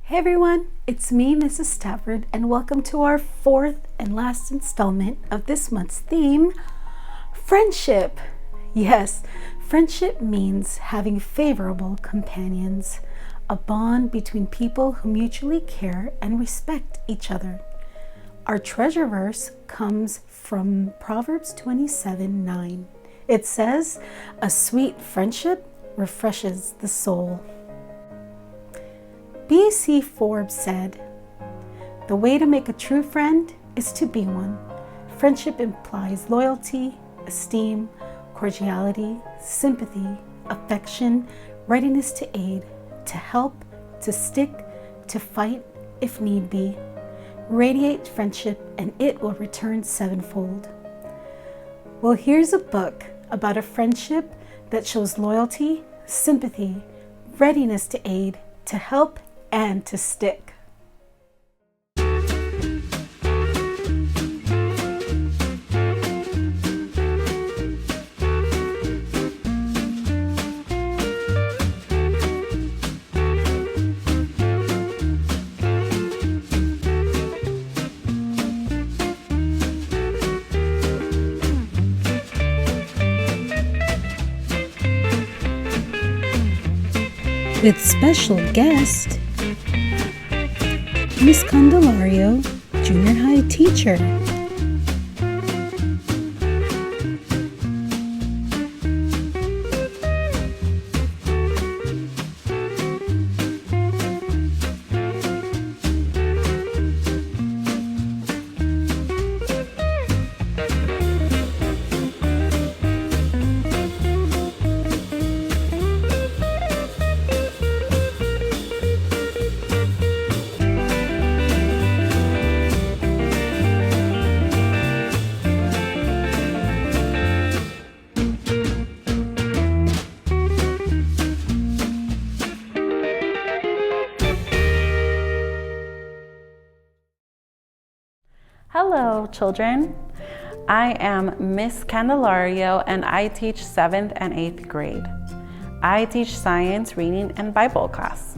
Hey everyone, it's me, Mrs. Stafford, and welcome to our fourth and last installment of this month's theme, friendship. Yes, friendship means having favorable companions, a bond between people who mutually care and respect each other. Our treasure verse comes from Proverbs 27:9. It says, "A sweet friendship refreshes the soul." B.C. Forbes said, "The way to make a true friend is to be one. Friendship implies loyalty, esteem, cordiality, sympathy, affection, readiness to aid, to help, to stick, to fight if need be. Radiate friendship and it will return sevenfold." Well, here's a book about a friendship that shows loyalty, sympathy, readiness to aid, to help, and to stick. With special guest, Miss Candelario, junior high teacher. Hello, children. I am Miss Candelario and I teach 7th and 8th grade. I teach science, reading, and Bible class.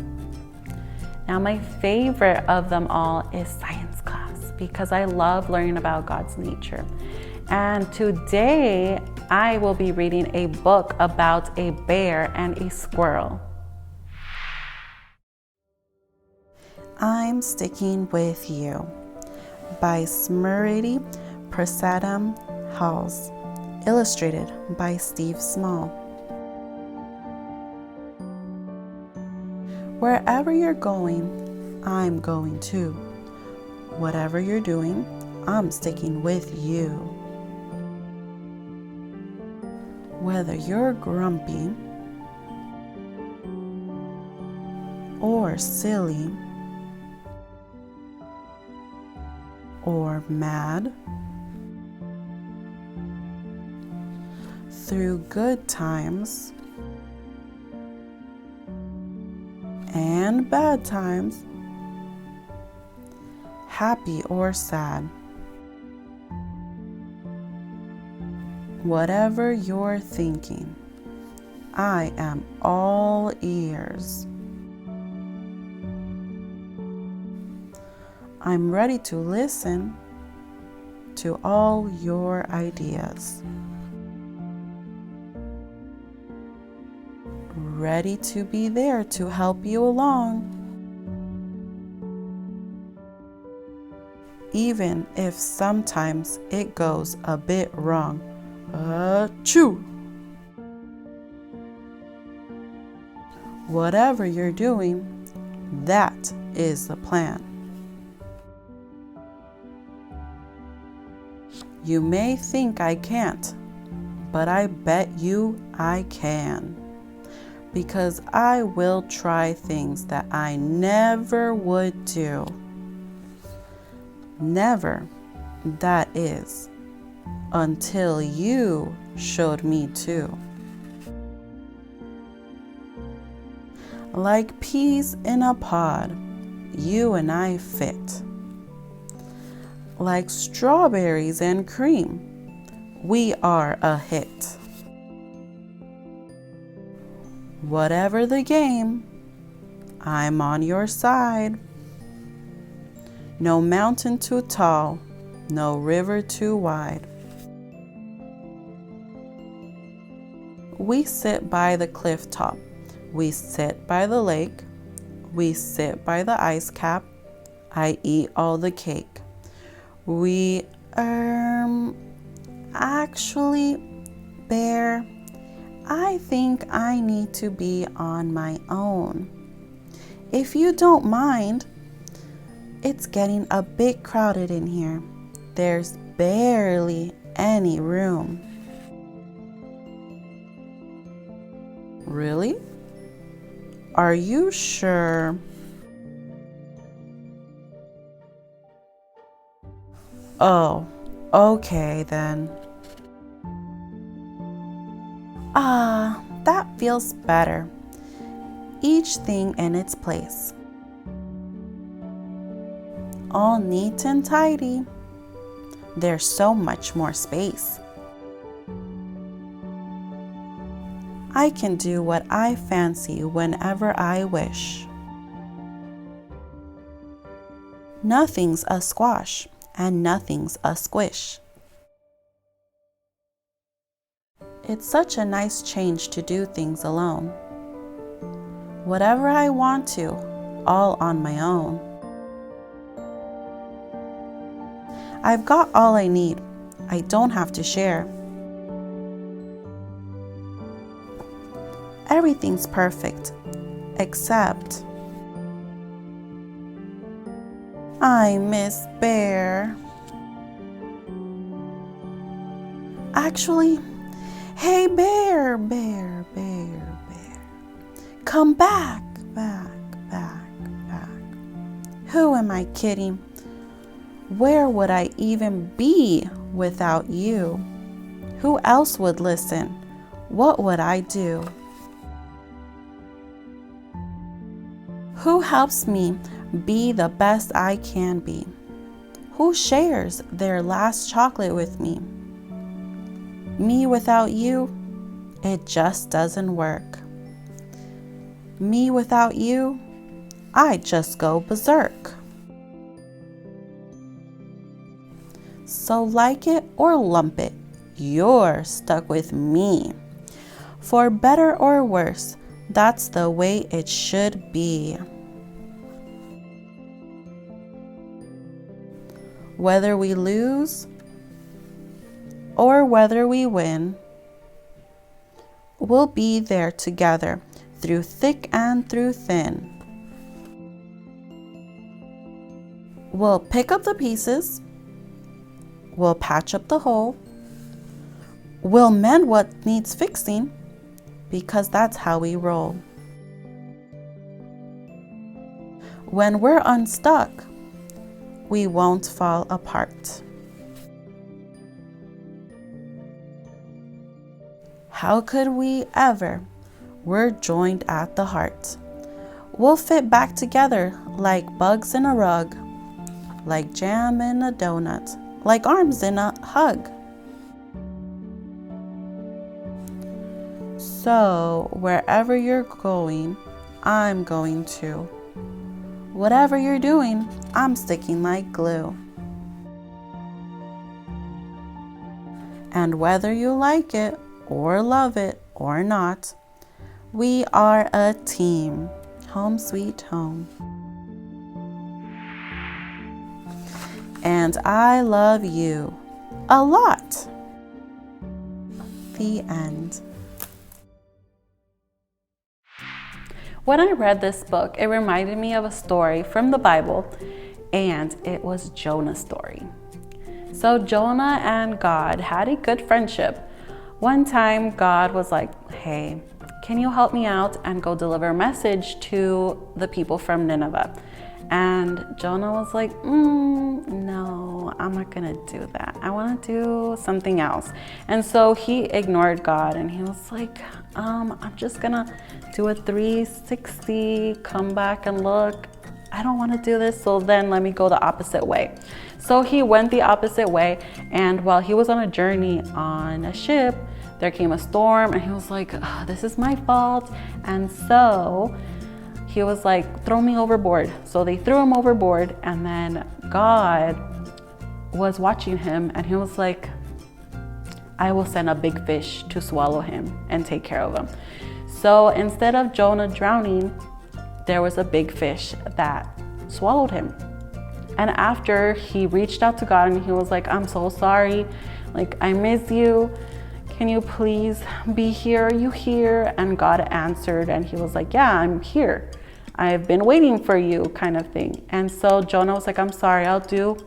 Now, my favorite of them all is science class because I love learning about God's nature. And today, I will be reading a book about a bear and a squirrel. I'm Sticking With You by Smriti Prasadam Halls, illustrated by Steve Small. Wherever you're going, I'm going too. Whatever you're doing, I'm sticking with you. Whether you're grumpy or silly or mad, through good times and bad times, happy or sad, whatever you're thinking, I am all ears. I'm ready to listen to all your ideas. Ready to be there to help you along. Even if sometimes it goes a bit wrong. Achoo! Whatever you're doing, that is the plan. You may think I can't, but I bet you I can. Because I will try things that I never would do. Never, that is, until you showed me to. Like peas in a pod, you and I fit. Like strawberries and cream, we are a hit. Whatever the game, I'm on your side. No mountain too tall, no river too wide. We sit by the cliff top. We sit by the lake. We sit by the ice cap. I eat all the cake. We, actually, Bear, I think I need to be on my own. If you don't mind, it's getting a bit crowded in here. There's barely any room. Really? Are you sure? Oh, okay then. That feels better. Each thing in its place. All neat and tidy. There's so much more space. I can do what I fancy whenever I wish. Nothing's a squash and nothing's a squish. It's such a nice change to do things alone. Whatever I want to, all on my own. I've got all I need. I don't have to share. Everything's perfect, except I miss Bear. Actually, hey Bear, Bear, Bear, Bear, come back, back, back, back. Who am I kidding? Where would I even be without you? Who else would listen? What would I do? Who helps me be the best I can be? Who shares their last chocolate with me? Me without you, it just doesn't work. Me without you, I just go berserk. So like it or lump it, you're stuck with me. For better or worse, that's the way it should be. Whether we lose or whether we win, we'll be there together through thick and through thin. We'll pick up the pieces. We'll patch up the hole. We'll mend what needs fixing, because that's how we roll. When we're unstuck, we won't fall apart. How could we ever? We're joined at the heart. We'll fit back together like bugs in a rug, like jam in a donut, like arms in a hug. So wherever you're going, I'm going to. Whatever you're doing, I'm sticking like glue. And whether you like it or love it or not, we are a team. Home sweet home. And I love you a lot. The end. When I read this book, it reminded me of a story from the Bible, and it was Jonah's story. So Jonah and God had a good friendship. One time, God was like, hey, can you help me out and go deliver a message to the people from Nineveh? And Jonah was like, no, I'm not gonna do that. I wanna do something else. And so he ignored God and he was like, I'm just gonna do a 360, come back and look. I don't wanna do this, so then let me go the opposite way. So he went the opposite way, and while he was on a journey on a ship, there came a storm and he was like, this is my fault. And so he was like, throw me overboard. So they threw him overboard, and then God was watching him, and he was like, I will send a big fish to swallow him and take care of him. So instead of Jonah drowning, there was a big fish that swallowed him. And after he reached out to God and he was like, I'm so sorry, like I miss you. Can you please be here? Are you here? And God answered and he was like, yeah, I'm here. I've been waiting for you, kind of thing. And so Jonah was like, I'm sorry, I'll do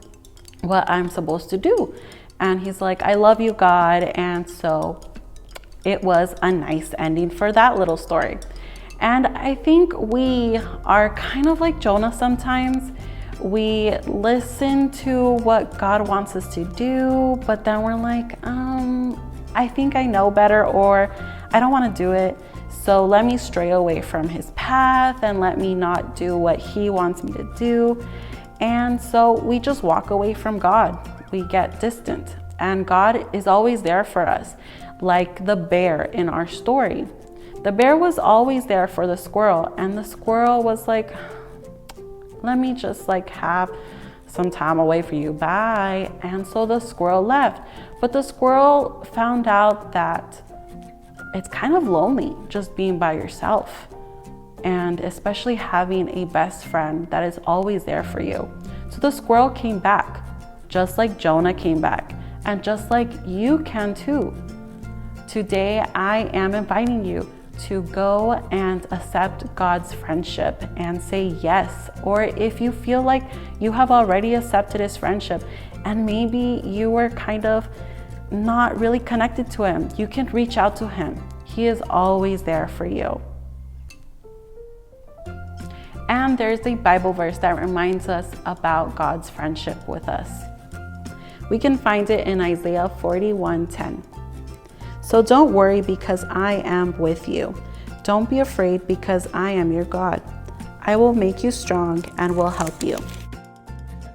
what I'm supposed to do. And he's like, I love you, God. And so it was a nice ending for that little story. And I think we are kind of like Jonah sometimes. We listen to what God wants us to do, but then we're like, I think I know better, or I don't want to do it. So let me stray away from his path and let me not do what he wants me to do. And so we just walk away from God. We get distant, and God is always there for us. Like the bear in our story. The bear was always there for the squirrel, and the squirrel was like, let me just like have some time away for you, bye. And so the squirrel left. But the squirrel found out that it's kind of lonely just being by yourself, and especially having a best friend that is always there for you. So the squirrel came back, just like Jonah came back, and just like you can too. Today, I am inviting you to go and accept God's friendship and say yes. Or if you feel like you have already accepted his friendship and maybe you were kind of not really connected to him, you can reach out to him. He is always there for you. And there's a Bible verse that reminds us about God's friendship with us. We can find it in Isaiah 41:10. So don't worry because I am with you. Don't be afraid because I am your God. I will make you strong and will help you.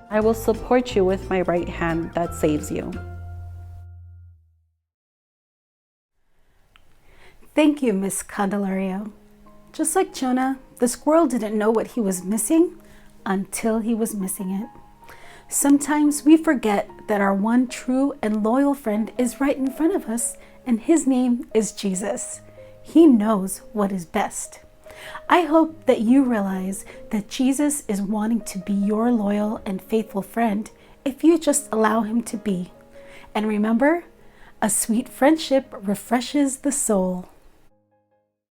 I will support you with my right hand that saves you. Thank you, Miss Candelario. Just like Jonah, the squirrel didn't know what he was missing until he was missing it. Sometimes we forget that our one true and loyal friend is right in front of us, and his name is Jesus. He knows what is best. I hope that you realize that Jesus is wanting to be your loyal and faithful friend if you just allow him to be. And remember, a sweet friendship refreshes the soul.